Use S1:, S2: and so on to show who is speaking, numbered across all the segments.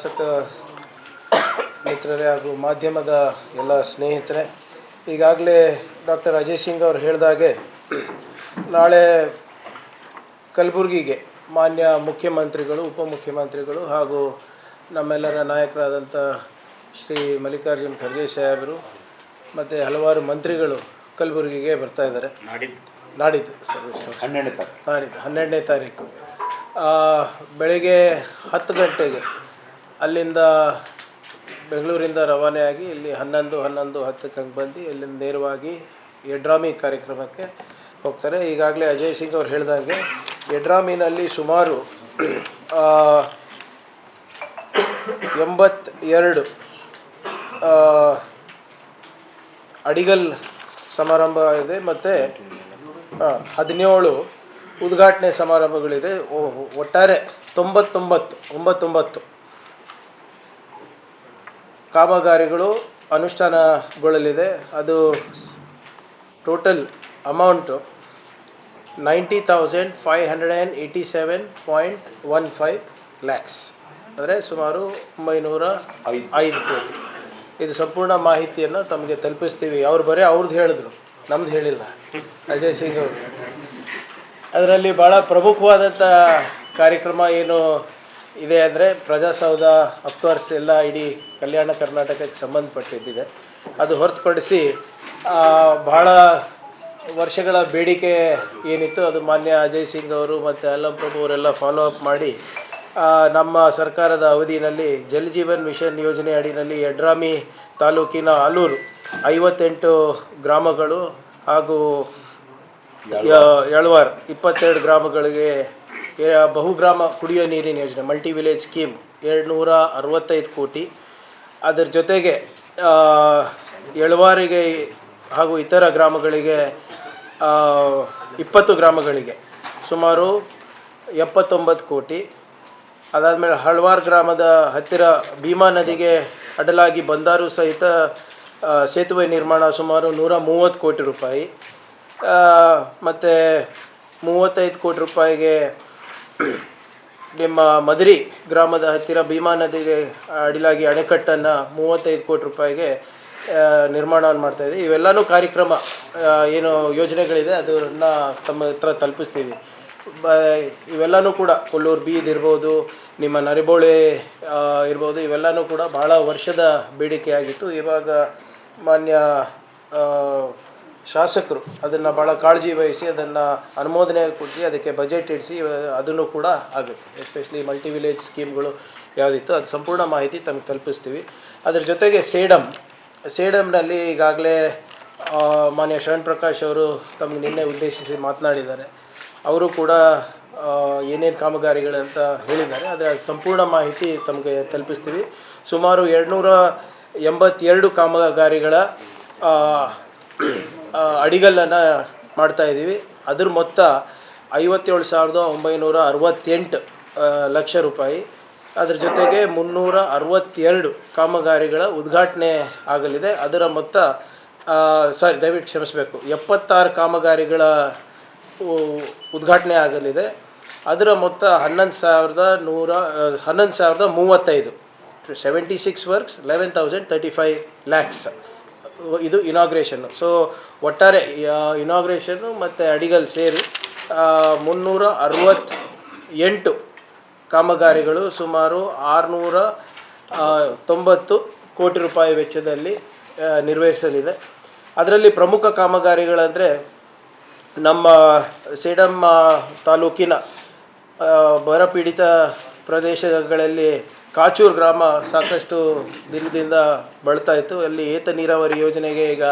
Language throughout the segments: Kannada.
S1: ಶಾಸಕ ಮಿತ್ರರೇ ಹಾಗೂ ಮಾಧ್ಯಮದ ಎಲ್ಲ ಸ್ನೇಹಿತರೆ, ಈಗಾಗಲೇ ಡಾಕ್ಟರ್ ಅಜಯ್ ಸಿಂಗ್ ಅವರು ಹೇಳಿದಾಗೆ ನಾಳೆ ಕಲಬುರಗಿಗೆ ಮಾನ್ಯ ಮುಖ್ಯಮಂತ್ರಿಗಳು, ಉಪಮುಖ್ಯಮಂತ್ರಿಗಳು ಹಾಗೂ ನಮ್ಮೆಲ್ಲರ ನಾಯಕರಾದಂಥ ಶ್ರೀ ಮಲ್ಲಿಕಾರ್ಜುನ್ ಖರ್ಗೆ ಸಾಹೇಬರು ಮತ್ತು ಹಲವಾರು ಮಂತ್ರಿಗಳು ಕಲಬುರಗಿಗೆ ಬರ್ತಾಯಿದ್ದಾರೆ. ನಾಡಿದ್ದು 12ನೇ ತಾರೀಕು ಬೆಳಗ್ಗೆ 10 ಗಂಟೆಗೆ ಅಲ್ಲಿಂದ ಬೆಂಗಳೂರಿಂದ ರವಾನೆಯಾಗಿ ಇಲ್ಲಿ 11:10ಕ್ಕೆ ಬಂದು ಇಲ್ಲಿಂದ ನೇರವಾಗಿ ಯಡ್ರಾಮಿ ಕಾರ್ಯಕ್ರಮಕ್ಕೆ ಹೋಗ್ತಾರೆ. ಈಗಾಗಲೇ ಅಜಯ್ ಸಿಂಗ್ ಅವರು ಹೇಳಿದಂಗೆ ಯಡ್ರಾಮಿನಲ್ಲಿ ಸುಮಾರು 82 ಅಡಿಗಲ್ ಸಮಾರಂಭ ಇದೆ ಮತ್ತು 17 ಉದ್ಘಾಟನೆ ಸಮಾರಂಭಗಳಿದೆ. ಒಟ್ಟಾರೆ 99 ಕಾಮಗಾರಿಗಳು ಅನುಷ್ಠಾನಗೊಳ್ಳಲಿದೆ. ಅದು ಟೋಟಲ್ ಅಮೌಂಟು 90,587.15 ಲ್ಯಾಕ್ಸ್, ಅಂದರೆ ಸುಮಾರು 905 ಕೋಟಿ. ಇದು ಸಂಪೂರ್ಣ ಮಾಹಿತಿಯನ್ನು ತಮಗೆ ತಲುಪಿಸ್ತೀವಿ. ಅವ್ರದ್ದು ಹೇಳಿದ್ರು, ನಮ್ದು ಹೇಳಿಲ್ಲ ಅಜಯ್ ಸಿಂಗ್ ಅವರು. ಅದರಲ್ಲಿ ಭಾಳ ಪ್ರಮುಖವಾದಂಥ ಕಾರ್ಯಕ್ರಮ ಏನು ಇದೆ ಅಂದರೆ ಪ್ರಜಾಸೌಧ, ಅಫ್ಕೋರ್ಸ್ ಎಲ್ಲ ಇಡೀ ಕಲ್ಯಾಣ ಕರ್ನಾಟಕಕ್ಕೆ ಸಂಬಂಧಪಟ್ಟಿದ್ದಿದೆ. ಅದು ಹೊರತುಪಡಿಸಿ ಭಾಳ ವರ್ಷಗಳ ಬೇಡಿಕೆ ಏನಿತ್ತು ಅದು ಮಾನ್ಯ ಅಜಯ್ ಸಿಂಗ್ ಅವರು ಮತ್ತು ಅಲ್ಲಂ ಪ್ರಭು ಅವರೆಲ್ಲ ಫಾಲೋ ಅಪ್ ಮಾಡಿ ನಮ್ಮ ಸರ್ಕಾರದ ಅವಧಿಯಲ್ಲಿ ಜಲ್ ಜೀವನ್ ಮಿಷನ್ ಯೋಜನೆ ಅಡಿಯಲ್ಲಿ ಯಡ್ರಾಮಿ ತಾಲೂಕಿನ ಆಲೂರು 58 ಗ್ರಾಮಗಳು ಹಾಗೂ ಯಳವಾರ್ 22 ಗ್ರಾಮಗಳಿಗೆ ಬಹುಗ್ರಾಮ ಕುಡಿಯೋ ನೀರಿನ ಯೋಜನೆ ಮಲ್ಟಿ ವಿಲೇಜ್ ಸ್ಕೀಮ್ 265 ಕೋಟಿ. ಅದರ ಜೊತೆಗೆ ಯಳವಾರಿಗೆ ಹಾಗೂ ಇತರ ಗ್ರಾಮಗಳಿಗೆ 20 ಗ್ರಾಮಗಳಿಗೆ ಸುಮಾರು 79 ಕೋಟಿ. ಅದಾದಮೇಲೆ ಹಳ್ವಾರ್ ಗ್ರಾಮದ ಹತ್ತಿರ ಭೀಮಾ ನದಿಗೆ ಅಡ್ಡಲಾಗಿ ಬಂದರು ಸಹಿತ ಸೇತುವೆ ನಿರ್ಮಾಣ ಸುಮಾರು 130 ಕೋಟಿ ರೂಪಾಯಿ. ಮತ್ತು 35 ಕೋಟಿ ರೂಪಾಯಿಗೆ ನಿಮ್ಮ ಮದರಿ ಗ್ರಾಮದ ಹತ್ತಿರ ಭೀಮಾ ನದಿಗೆ ಅಡಿಲಾಗಿ ಅಣೆಕಟ್ಟನ್ನು 35 ಕೋಟಿ ರೂಪಾಯಿಗೆ ನಿರ್ಮಾಣವನ್ನು ಮಾಡ್ತಾಯಿದ್ದೀವಿ. ಇವೆಲ್ಲನೂ ಕಾರ್ಯಕ್ರಮ ಏನು ಯೋಜನೆಗಳಿದೆ ಅದನ್ನು ತಮ್ಮ ಹತ್ರ ತಲುಪಿಸ್ತೀವಿ. ಇವೆಲ್ಲನೂ ಕೂಡ ಕೊಲ್ಲೂರು ಬೀದ್ ಇರ್ಬೋದು, ನಿಮ್ಮ ನರಿಬೋಳೆ ಇರ್ಬೋದು, ಇವೆಲ್ಲನೂ ಕೂಡ ಭಾಳ ವರ್ಷದ ಬೇಡಿಕೆಯಾಗಿತ್ತು. ಇವಾಗ ಮಾನ್ಯ ಶಾಸಕರು ಅದನ್ನು ಭಾಳ ಕಾಳಜಿ ವಹಿಸಿ ಅದನ್ನು ಅನುಮೋದನೆ ಕೊಟ್ಟು ಅದಕ್ಕೆ ಬಜೆಟ್ ಇಡಿಸಿ ಅದನ್ನು ಕೂಡ ಆಗುತ್ತೆ. ಎಸ್ಪೆಷಲಿ ಮಲ್ಟಿ ವಿಲೇಜ್ ಸ್ಕೀಮ್ಗಳು ಯಾವುದಿತ್ತು ಅದು ಸಂಪೂರ್ಣ ಮಾಹಿತಿ ತಮಗೆ ತಲುಪಿಸ್ತೀವಿ. ಅದ್ರ ಜೊತೆಗೆ ಸೇಡಮ್ನಲ್ಲಿ ಈಗಾಗಲೇ ಮಾನ್ಯ ಶರಣ್ ಪ್ರಕಾಶ್ ಅವರು ತಮಗೆ ನಿನ್ನೆ ಉದ್ದೇಶಿಸಿ ಮಾತನಾಡಿದ್ದಾರೆ. ಅವರು ಕೂಡ ಏನೇನು ಕಾಮಗಾರಿಗಳಂತ ಹೇಳಿದ್ದಾರೆ, ಅದರ ಸಂಪೂರ್ಣ ಮಾಹಿತಿ ತಮಗೆ ತಲುಪಿಸ್ತೀವಿ. ಸುಮಾರು 282 ಕಾಮಗಾರಿಗಳ ಅಡಿಗಲ್ಲನ್ನು ಮಾಡ್ತಾಯಿದ್ದೀವಿ. ಅದ್ರ ಮೊತ್ತ 57,968 ಲಕ್ಷ ರೂಪಾಯಿ. ಅದ್ರ ಜೊತೆಗೆ 362 ಕಾಮಗಾರಿಗಳ ಉದ್ಘಾಟನೆ ಆಗಲಿದೆ. ಅದರ ಮೊತ್ತ ದಯವಿಟ್ಟು ಕ್ಷಮಿಸಬೇಕು, 76 ಕಾಮಗಾರಿಗಳ ಉದ್ಘಾಟನೆ ಆಗಲಿದೆ. ಅದರ ಮೊತ್ತ 11,035 76 ವರ್ಕ್ಸ್ 11,035 ಲ್ಯಾಕ್ಸ್. ಇದು ಇನಾಗ್ರೇಷನ್ನು. ಸೊ ಒಟ್ಟಾರೆ ಇನಾಗ್ರೇಷನ್ನು ಮತ್ತು ಅಡಿಗಲ್ ಸೇರಿ 368 ಕಾಮಗಾರಿಗಳು ಸುಮಾರು 690 ಕೋಟಿ ರೂಪಾಯಿ ವೆಚ್ಚದಲ್ಲಿ ನಿರ್ವಹಿಸಲಿದೆ. ಅದರಲ್ಲಿ ಪ್ರಮುಖ ಕಾಮಗಾರಿಗಳಂದರೆ ನಮ್ಮ ಸೇಡಂ ತಾಲೂಕಿನ ಬರಪೀಡಿತ ಪ್ರದೇಶಗಳಲ್ಲಿ ಕಾಚೂರು ಗ್ರಾಮ ಸಾಕಷ್ಟು ದಿನದಿಂದ ಬಳತಾಯಿತ್ತು. ಅಲ್ಲಿ ಏತ ನೀರಾವರಿ ಯೋಜನೆಗೆ ಈಗ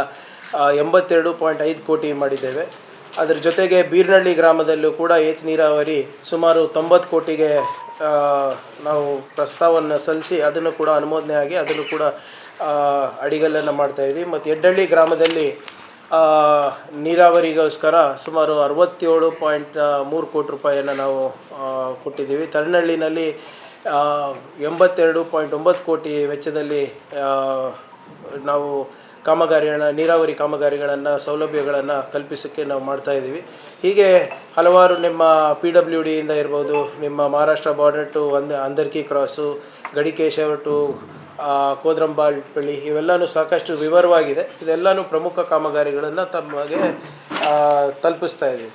S1: 82.5 ಕೋಟಿ ಮಾಡಿದ್ದೇವೆ. ಅದರ ಜೊತೆಗೆ ಬೀರ್ನಳ್ಳಿ ಗ್ರಾಮದಲ್ಲೂ ಕೂಡ ಏತ ನೀರಾವರಿ ಸುಮಾರು 90 ಕೋಟಿಗೆ ನಾವು ಪ್ರಸ್ತಾವವನ್ನು ಸಲ್ಲಿಸಿ ಅದನ್ನು ಕೂಡ ಅನುಮೋದನೆ ಆಗಿ ಅದನ್ನು ಕೂಡ ಅಡಿಗಲ್ಲನ್ನು ಮಾಡ್ತಾಯಿದ್ವಿ. ಮತ್ತು ಯಡ್ಡಳ್ಳಿ ಗ್ರಾಮದಲ್ಲಿ ನೀರಾವರಿಗೋಸ್ಕರ ಸುಮಾರು 67.3 ಕೋಟಿ ರೂಪಾಯಿಯನ್ನು ನಾವು ಕೊಟ್ಟಿದ್ದೀವಿ. ತರನಹಳ್ಳಿನಲ್ಲಿ 82.9 ಕೋಟಿ ವೆಚ್ಚದಲ್ಲಿ ನಾವು ಕಾಮಗಾರಿಗಳನ್ನ, ನೀರಾವರಿ ಕಾಮಗಾರಿಗಳನ್ನು, ಸೌಲಭ್ಯಗಳನ್ನು ಕಲ್ಪಿಸೋಕ್ಕೆ ನಾವು ಮಾಡ್ತಾಯಿದ್ದೀವಿ. ಹೀಗೆ ಹಲವಾರು ನಿಮ್ಮ PWDಯಿಂದ ಇರ್ಬೋದು, ನಿಮ್ಮ Maharashtra border to Andarki cross, Gadikeshava to Kodrambalpalli, ಇವೆಲ್ಲವೂ ಸಾಕಷ್ಟು ವಿವರವಾಗಿದೆ. ಇದೆಲ್ಲನೂ ಪ್ರಮುಖ ಕಾಮಗಾರಿಗಳನ್ನು ತಮಗೆ ತಲುಪಿಸ್ತೀವಿ.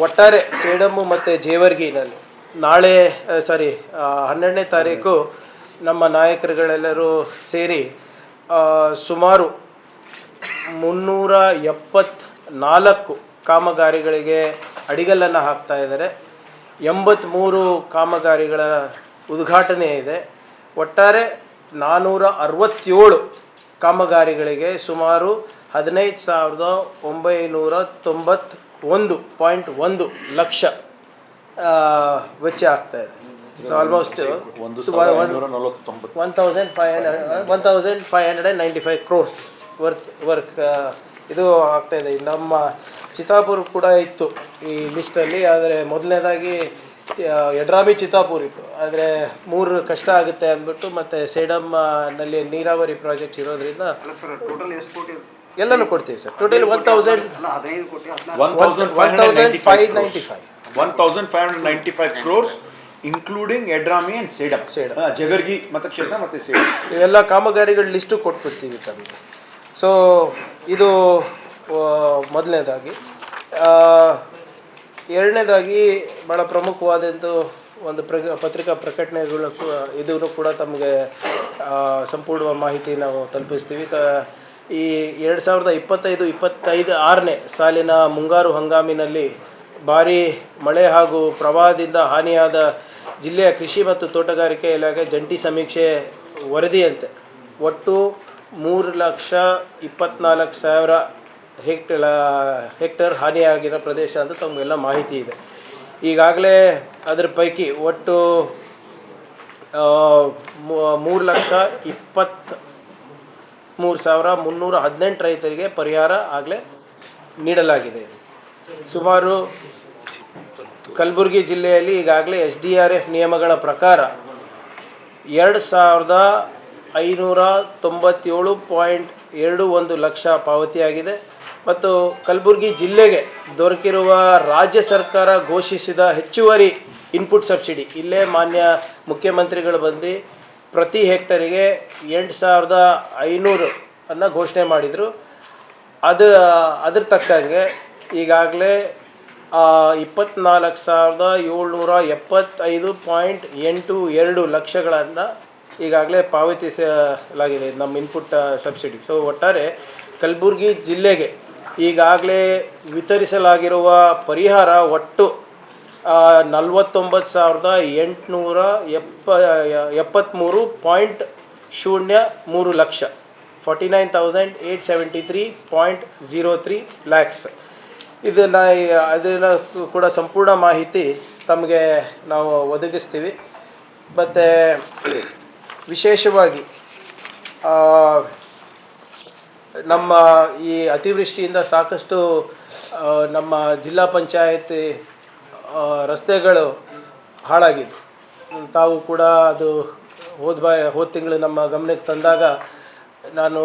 S1: ಒಟ್ಟಾರೆ ಸೇಡಮ್ಮು ಮತ್ತು ಜೇವರ್ಗಿನಲ್ಲಿ ನಾಳೆ 12ನೇ ತಾರೀಕು ನಮ್ಮ ನಾಯಕರುಗಳೆಲ್ಲರೂ ಸೇರಿ ಸುಮಾರು 374 ಕಾಮಗಾರಿಗಳಿಗೆ ಅಡಿಗಲ್ಲನ್ನು ಹಾಕ್ತಾ ಇದ್ದಾರೆ. 83 ಕಾಮಗಾರಿಗಳ ಉದ್ಘಾಟನೆ ಇದೆ. ಒಟ್ಟಾರೆ 467 ಕಾಮಗಾರಿಗಳಿಗೆ ಸುಮಾರು 15,991.1 ಲಕ್ಷ ವೆಚ್ಚ ಆಗ್ತಾ ಇದೆ. ಸೊ ಆಲ್ಮೋಸ್ಟ್ 1,595 ಕ್ರೋರ್ಸ್ ವರ್ಕ್ ಇದು ಆಗ್ತಾಯಿದೆ. ನಮ್ಮ ಚಿತ್ತಾಪುರ ಕೂಡ ಇತ್ತು ಈ ಲಿಸ್ಟಲ್ಲಿ, ಆದರೆ ಮೊದಲನೇದಾಗಿ ಯಡ್ರಾಮಿ ಚಿತ್ತಾಪುರ ಇತ್ತು. ಆದರೆ 3 ಕಷ್ಟ ಆಗುತ್ತೆ ಅಂದ್ಬಿಟ್ಟು ಮತ್ತು ಸೇಡಮ್ನಲ್ಲಿ ನೀರಾವರಿ ಪ್ರಾಜೆಕ್ಟ್ಸ್ ಇರೋದ್ರಿಂದ ಎಲ್ಲನೂ ಕೊಡ್ತೀವಿ sir. Total
S2: 1,595 crores including Yadrami and Sedam, Jagargi ಮತಕ್ಷೇತ್ರ ಮತ್ತು ಸೇಡಮ್,
S1: ಇವೆಲ್ಲ ಕಾಮಗಾರಿಗಳ ಲಿಸ್ಟು ಕೊಟ್ಬಿಡ್ತೀವಿ ತಮಗೆ. ಸೊ ಇದು ಮೊದಲನೇದಾಗಿ. ಎರಡನೇದಾಗಿ ಭಾಳ ಪ್ರಮುಖವಾದಂಥ ಒಂದು ಪತ್ರಿಕಾ ಪ್ರಕಟಣೆಗಳು ಇದೂ ಕೂಡ ತಮಗೆ ಸಂಪೂರ್ಣ ಮಾಹಿತಿ ನಾವು ತಲುಪಿಸ್ತೀವಿ. ಈ 2025-26ನೇ ಸಾಲಿನ ಮುಂಗಾರು ಹಂಗಾಮಿನಲ್ಲಿ ಭಾರೀ ಮಳೆ ಹಾಗೂ ಪ್ರವಾಹದಿಂದ ಹಾನಿಯಾದ ಜಿಲ್ಲೆಯ ಕೃಷಿ ಮತ್ತು ತೋಟಗಾರಿಕೆ ಇಲಾಖೆ ಜಂಟಿ ಸಮೀಕ್ಷೆ ವರದಿಯಂತೆ ಒಟ್ಟು 3,24,000 ಹೆಕ್ಟೇರ್ ಹಾನಿಯಾಗಿರೋ ಪ್ರದೇಶ ಅಂತ ತಮಗೆಲ್ಲ ಮಾಹಿತಿ ಇದೆ. ಈಗಾಗಲೇ ಅದರ ಪೈಕಿ ಒಟ್ಟು 3,23,318 ರೈತರಿಗೆ ಪರಿಹಾರ ಆಗಲೇ ನೀಡಲಾಗಿದೆ. ಸುಮಾರು ಕಲಬುರಗಿ ಜಿಲ್ಲೆಯಲ್ಲಿ ಈಗಾಗಲೇ SDRF ನಿಯಮಗಳ ಪ್ರಕಾರ 2,597.21 ಲಕ್ಷ ಪಾವತಿಯಾಗಿದೆ. ಮತ್ತು ಕಲಬುರಗಿ ಜಿಲ್ಲೆಗೆ ದೊರಕಿರುವ ರಾಜ್ಯ ಸರ್ಕಾರ ಘೋಷಿಸಿದ ಹೆಚ್ಚುವರಿ ಇನ್ಪುಟ್ ಸಬ್ಸಿಡಿ, ಇಲ್ಲೇ ಮಾನ್ಯ ಮುಖ್ಯಮಂತ್ರಿಗಳು ಬಂದು ಪ್ರತಿ ಹೆಕ್ಟರಿಗೆ 8,500 ಅನ್ನು ಘೋಷಣೆ ಮಾಡಿದರು. ಅದ್ರ ತಕ್ಕಂಗೆ ಈಗಾಗಲೇ 24,775.82 ಲಕ್ಷಗಳನ್ನು ಈಗಾಗಲೇ ಪಾವತಿಸಲಾಗಿದೆ ನಮ್ಮ ಇನ್ಪುಟ್ ಸಬ್ಸಿಡಿ. ಸೊ ಒಟ್ಟಾರೆ ಕಲಬುರಗಿ ಜಿಲ್ಲೆಗೆ ಈಗಾಗಲೇ ವಿತರಿಸಲಾಗಿರುವ ಪರಿಹಾರ ಒಟ್ಟು 49,873.03 ಲಕ್ಷ, 49,873.03 ಲ್ಯಾಕ್ಸ್. ಅದನ್ನು ಕೂಡ ಸಂಪೂರ್ಣ ಮಾಹಿತಿ ತಮಗೆ ನಾವು ಒದಗಿಸ್ತೀವಿ. ಮತ್ತು ವಿಶೇಷವಾಗಿ ನಮ್ಮ ಈ ಅತಿವೃಷ್ಟಿಯಿಂದ ಸಾಕಷ್ಟು ನಮ್ಮ ಜಿಲ್ಲಾ ಪಂಚಾಯತಿ ರಸ್ತೆಗಳು ಹಾಳಾಗಿದ್ದು, ತಾವು ಕೂಡ ಅದು ಹೋದ ತಿಂಗಳು ನಮ್ಮ ಗಮನಕ್ಕೆ ತಂದಾಗ ನಾನು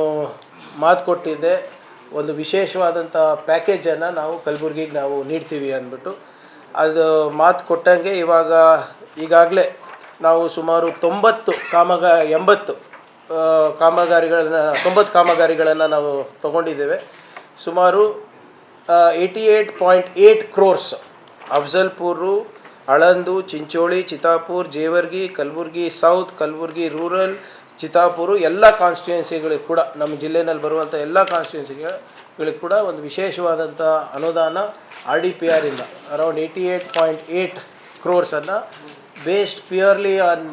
S1: ಮಾತು ಕೊಟ್ಟಿದ್ದೆ, ಒಂದು ವಿಶೇಷವಾದಂಥ ಪ್ಯಾಕೇಜನ್ನು ನಾವು ಕಲಬುರಗಿಗೆ ನಾವು ನೀಡ್ತೀವಿ ಅಂದ್ಬಿಟ್ಟು. ಅದು ಮಾತು ಕೊಟ್ಟಂಗೆ ಈಗಾಗಲೇ ನಾವು ಸುಮಾರು 90 ಕಾಮಗಾರಿಗಳನ್ನು ನಾವು ತೊಗೊಂಡಿದ್ದೇವೆ. ಸುಮಾರು 88.8 ಕ್ರೋರ್ಸ್ ಅಫ್ಜಲ್ಪುರು, ಆಳಂದು, ಚಿಂಚೋಳಿ, ಚಿತ್ತಾಪುರ್, ಜೇವರ್ಗಿ, ಕಲಬುರಗಿ ಸೌತ್, ಕಲಬುರಗಿ ರೂರಲ್, ಚಿತ್ತಾಪುರ ಎಲ್ಲ ಕಾನ್ಸ್ಟಿಟ್ಯೂನ್ಸಿಗಳಿಗೆ ಕೂಡ, ನಮ್ಮ ಜಿಲ್ಲೆಯಲ್ಲಿ ಬರುವಂಥ ಎಲ್ಲ ಕಾನ್ಸ್ಟಿಟ್ಯೂನ್ಸಿಗಳಿಗೆ ಕೂಡ ಒಂದು ವಿಶೇಷವಾದಂಥ ಅನುದಾನ RDPR ಇಂದ ಅರೌಂಡ್ 88.8 ಕ್ರೋರ್ಸನ್ನು ಬೇಸ್ಡ್ ಪ್ಯೂರ್ಲಿ ಆನ್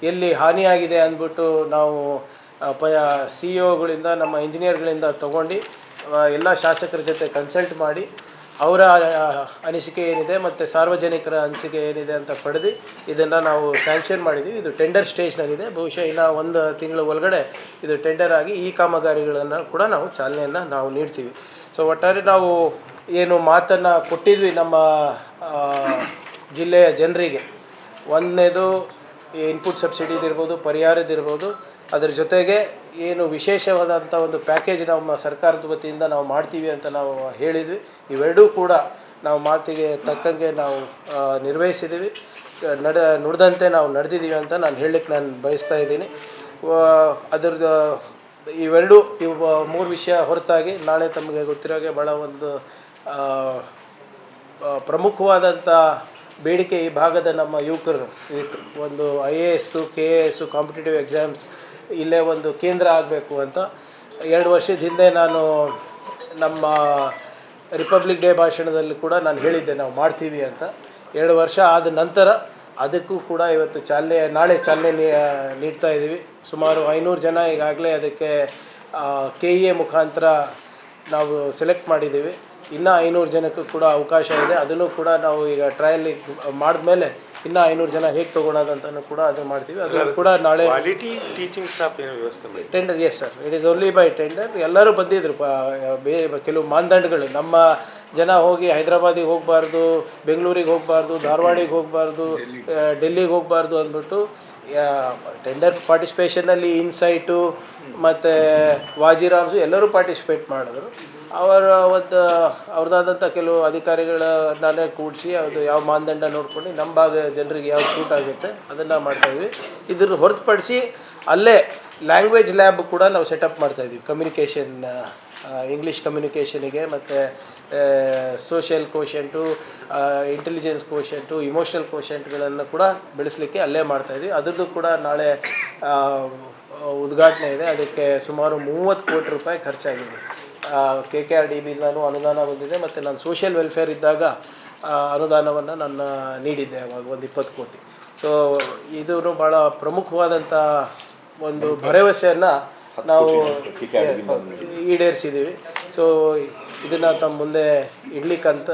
S1: ಎಲ್ಲಿ ಹಾನಿಯಾಗಿದೆ ಅಂದ್ಬಿಟ್ಟು ನಾವು CEO ನಮ್ಮ ಇಂಜಿನಿಯರ್ಗಳಿಂದ ತೊಗೊಂಡು ಎಲ್ಲ ಶಾಸಕರ ಜೊತೆ ಕನ್ಸಲ್ಟ್ ಮಾಡಿ ಅವರ ಅನಿಸಿಕೆ ಏನಿದೆ ಮತ್ತು ಸಾರ್ವಜನಿಕರ ಅನಿಸಿಕೆ ಏನಿದೆ ಅಂತ ಪಡೆದು ಇದನ್ನು ನಾವು ಸ್ಯಾಂಕ್ಷನ್ ಮಾಡಿದ್ದೀವಿ. ಇದು ಟೆಂಡರ್ ಸ್ಟೇಜ್ನಲ್ಲಿದೆ. ಬಹುಶಃ ಇನ್ನು 1 ತಿಂಗಳ ಒಳಗಡೆ ಇದು ಟೆಂಡರ್ ಆಗಿ ಈ ಕಾಮಗಾರಿಗಳನ್ನು ಕೂಡ ನಾವು ಚಾಲನೆಯನ್ನು ನಾವು ನೀಡ್ತೀವಿ. ಸೊ ಒಟ್ಟಾರೆ ನಾವು ಏನು ಮಾತನ್ನು ಕೊಟ್ಟಿದ್ವಿ ನಮ್ಮ ಜಿಲ್ಲೆಯ ಜನರಿಗೆ, ಒಂದನೇದು ಇನ್ಪುಟ್ ಸಬ್ಸಿಡಿದಿರ್ಬೋದು, ಪರಿಹಾರದಿರ್ಬೋದು, ಅದರ ಜೊತೆಗೆ ಏನು ವಿಶೇಷವಾದಂಥ ಒಂದು ಪ್ಯಾಕೇಜ್ ನಮ್ಮ ಸರ್ಕಾರದ ವತಿಯಿಂದ ನಾವು ಮಾಡ್ತೀವಿ ಅಂತ ನಾವು ಹೇಳಿದ್ವಿ. ಇವೆರಡೂ ಕೂಡ ನಾವು ಮಾತಿಗೆ ತಕ್ಕಂಗೆ ನಾವು ನಿರ್ವಹಿಸಿದ್ದೀವಿ. ನುಡಿದಂತೆ ನಾವು ನಡೆದಿದ್ದೀವಿ ಅಂತ ನಾನು ಹೇಳಲಿಕ್ಕೆ ನಾನು ಬಯಸ್ತಾ ಇದ್ದೀನಿ. ಅದರದ್ದು ಇವೆರಡೂ ಮೂರು ವಿಷಯ ಹೊರತಾಗಿ ನಾಳೆ ತಮಗೆ ಗೊತ್ತಿರೋಗೆ ಭಾಳ ಒಂದು ಪ್ರಮುಖವಾದಂಥ ಬೇಡಿಕೆ ಈ ಭಾಗದ ನಮ್ಮ ಯುವಕರು ಇತ್ತು. ಒಂದು IAS, KAS ಕಾಂಪಿಟೇಟಿವ್ ಎಕ್ಸಾಮ್ಸ್ ಇಲ್ಲೇ ಒಂದು ಕೇಂದ್ರ ಆಗಬೇಕು ಅಂತ 2 ವರ್ಷದ ಹಿಂದೆ ನಾನು ನಮ್ಮ ರಿಪಬ್ಲಿಕ್ ಡೇ ಭಾಷಣದಲ್ಲಿ ಕೂಡ ನಾನು ಹೇಳಿದ್ದೆ ನಾವು ಮಾಡ್ತೀವಿ ಅಂತ. 2 ವರ್ಷ ಆದ ನಂತರ ಅದಕ್ಕೂ ಕೂಡ ಇವತ್ತು ನಾಳೆ ಚಾಲನೆ ನೀಡ್ತಾ ಇದ್ದೀವಿ. ಸುಮಾರು 500 ಜನ ಈಗಾಗಲೇ ಅದಕ್ಕೆ KEA ಮುಖಾಂತರ ನಾವು ಸೆಲೆಕ್ಟ್ ಮಾಡಿದ್ದೀವಿ. ಇನ್ನೂ 500 ಜನಕ್ಕೂ ಕೂಡ ಅವಕಾಶ ಇದೆ. ಅದನ್ನು ಕೂಡ ನಾವು ಈಗ ಟ್ರಯಲ್ ಮಾಡಿದ್ಮೇಲೆ ಇನ್ನೂ 500 ಜನ ಹೇಗೆ ತೊಗೊಳೋದಂತಲೂ ಕೂಡ ಅದು ಮಾಡ್ತೀವಿ. ಅದನ್ನು ಕೂಡ ನಾಳೆ
S3: ಟೀಚಿಂಗ್ ಸ್ಟಾಫ್ ಏನೋ ವ್ಯವಸ್ಥೆ
S1: tender. Yes sir, it is only by tender. ಎಲ್ಲರೂ ಬಂದಿದ್ದರು. ಕೆಲವು ಮಾನದಂಡಗಳು, ನಮ್ಮ ಜನ ಹೋಗಿ ಹೈದ್ರಾಬಾದಿಗೆ ಹೋಗಬಾರ್ದು, ಬೆಂಗಳೂರಿಗೆ ಹೋಗಬಾರ್ದು, ಧಾರವಾಡಿಗೆ ಹೋಗಬಾರ್ದು, ಡೆಲ್ಲಿಗೆ ಹೋಗಬಾರ್ದು ಅಂದ್ಬಿಟ್ಟು ಟೆಂಡರ್ ಪಾರ್ಟಿಸಿಪೇಷನಲ್ಲಿ ಇನ್ಸೈಟು ಮತ್ತು ವಾಜಿರಾಮ್ಸು ಎಲ್ಲರೂ ಪಾರ್ಟಿಸಿಪೇಟ್ ಮಾಡಿದ್ರು. ಅವ್ರದ್ದಾದಂಥ ಕೆಲವು ಅಧಿಕಾರಿಗಳನ್ನೇ ಕೂಡಿಸಿ ಅದು ಯಾವ ಮಾನದಂಡ ನೋಡ್ಕೊಂಡು ನಮ್ಮ ಭಾಗ ಜನರಿಗೆ ಯಾವ್ದು ಸೂಟ್ ಆಗುತ್ತೆ ಅದನ್ನು ಮಾಡ್ತಾಯಿದ್ವಿ. ಇದ್ರ ಹೊರತುಪಡಿಸಿ ಅಲ್ಲೇ ಲ್ಯಾಂಗ್ವೇಜ್ ಲ್ಯಾಬ್ ಕೂಡ ನಾವು ಸೆಟಪ್ ಮಾಡ್ತಾಯಿದ್ವಿ. ಕಮ್ಯುನಿಕೇಷನ್, ಇಂಗ್ಲೀಷ್ ಕಮ್ಯುನಿಕೇಷನಿಗೆ ಮತ್ತು ಸೋಷಿಯಲ್ ಕೋಷೆಂಟು, ಇಂಟೆಲಿಜೆನ್ಸ್ ಕೋಷೆಂಟು, ಇಮೋಷ್ನಲ್ ಕೋಷೆಂಟ್ಗಳನ್ನು ಕೂಡ ಬೆಳೆಸಲಿಕ್ಕೆ ಅಲ್ಲೇ ಮಾಡ್ತಾಯಿದ್ವಿ. ಅದರದ್ದು ಕೂಡ ನಾಳೆ ಉದ್ಘಾಟನೆ ಇದೆ. ಅದಕ್ಕೆ ಸುಮಾರು 30 ಕೋಟಿ ರೂಪಾಯಿ ಖರ್ಚಾಗಿದೆ. KKRDBಯಿಂದಲೂ ಅನುದಾನ ಬಂದಿದೆ ಮತ್ತು ನಾನು ಸೋಷಿಯಲ್ ವೆಲ್ಫೇರ್ ಇದ್ದಾಗ ಅನುದಾನವನ್ನು ನಾನು ನೀಡಿದ್ದೆ ಅವಾಗ ಒಂದು 20 ಕೋಟಿ. ಸೊ ಇದೂ ಭಾಳ ಪ್ರಮುಖವಾದಂಥ ಒಂದು ಭರವಸೆಯನ್ನು ನಾವು ಈಡೇರಿಸಿದ್ದೀವಿ. ಸೊ ಇದನ್ನು ತಮ್ಮ ಮುಂದೆ ಇಡ್ಲಿಕ್ಕಂತ,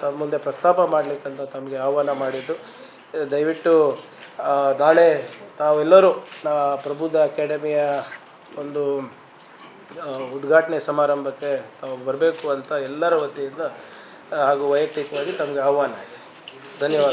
S1: ತಮ್ಮ ಮುಂದೆ ಪ್ರಸ್ತಾಪ ಮಾಡಲಿಕ್ಕಂತ ತಮಗೆ ಆಹ್ವಾನ ಮಾಡಿದ್ದು. ದಯವಿಟ್ಟು ನಾಳೆ ತಾವೆಲ್ಲರೂ ಪ್ರಬುದ್ಧ ಅಕಾಡೆಮಿಯ ಒಂದು ಉದ್ಘಾಟನೆ ಸಮಾರಂಭಕ್ಕೆ ತಾವು ಬರಬೇಕು ಅಂತ ಎಲ್ಲರ ವತಿಯಿಂದ ಹಾಗೂ ವೈಯಕ್ತಿಕವಾಗಿ ತಮಗೆ ಆಹ್ವಾನ ಇದೆ. ಧನ್ಯವಾದ.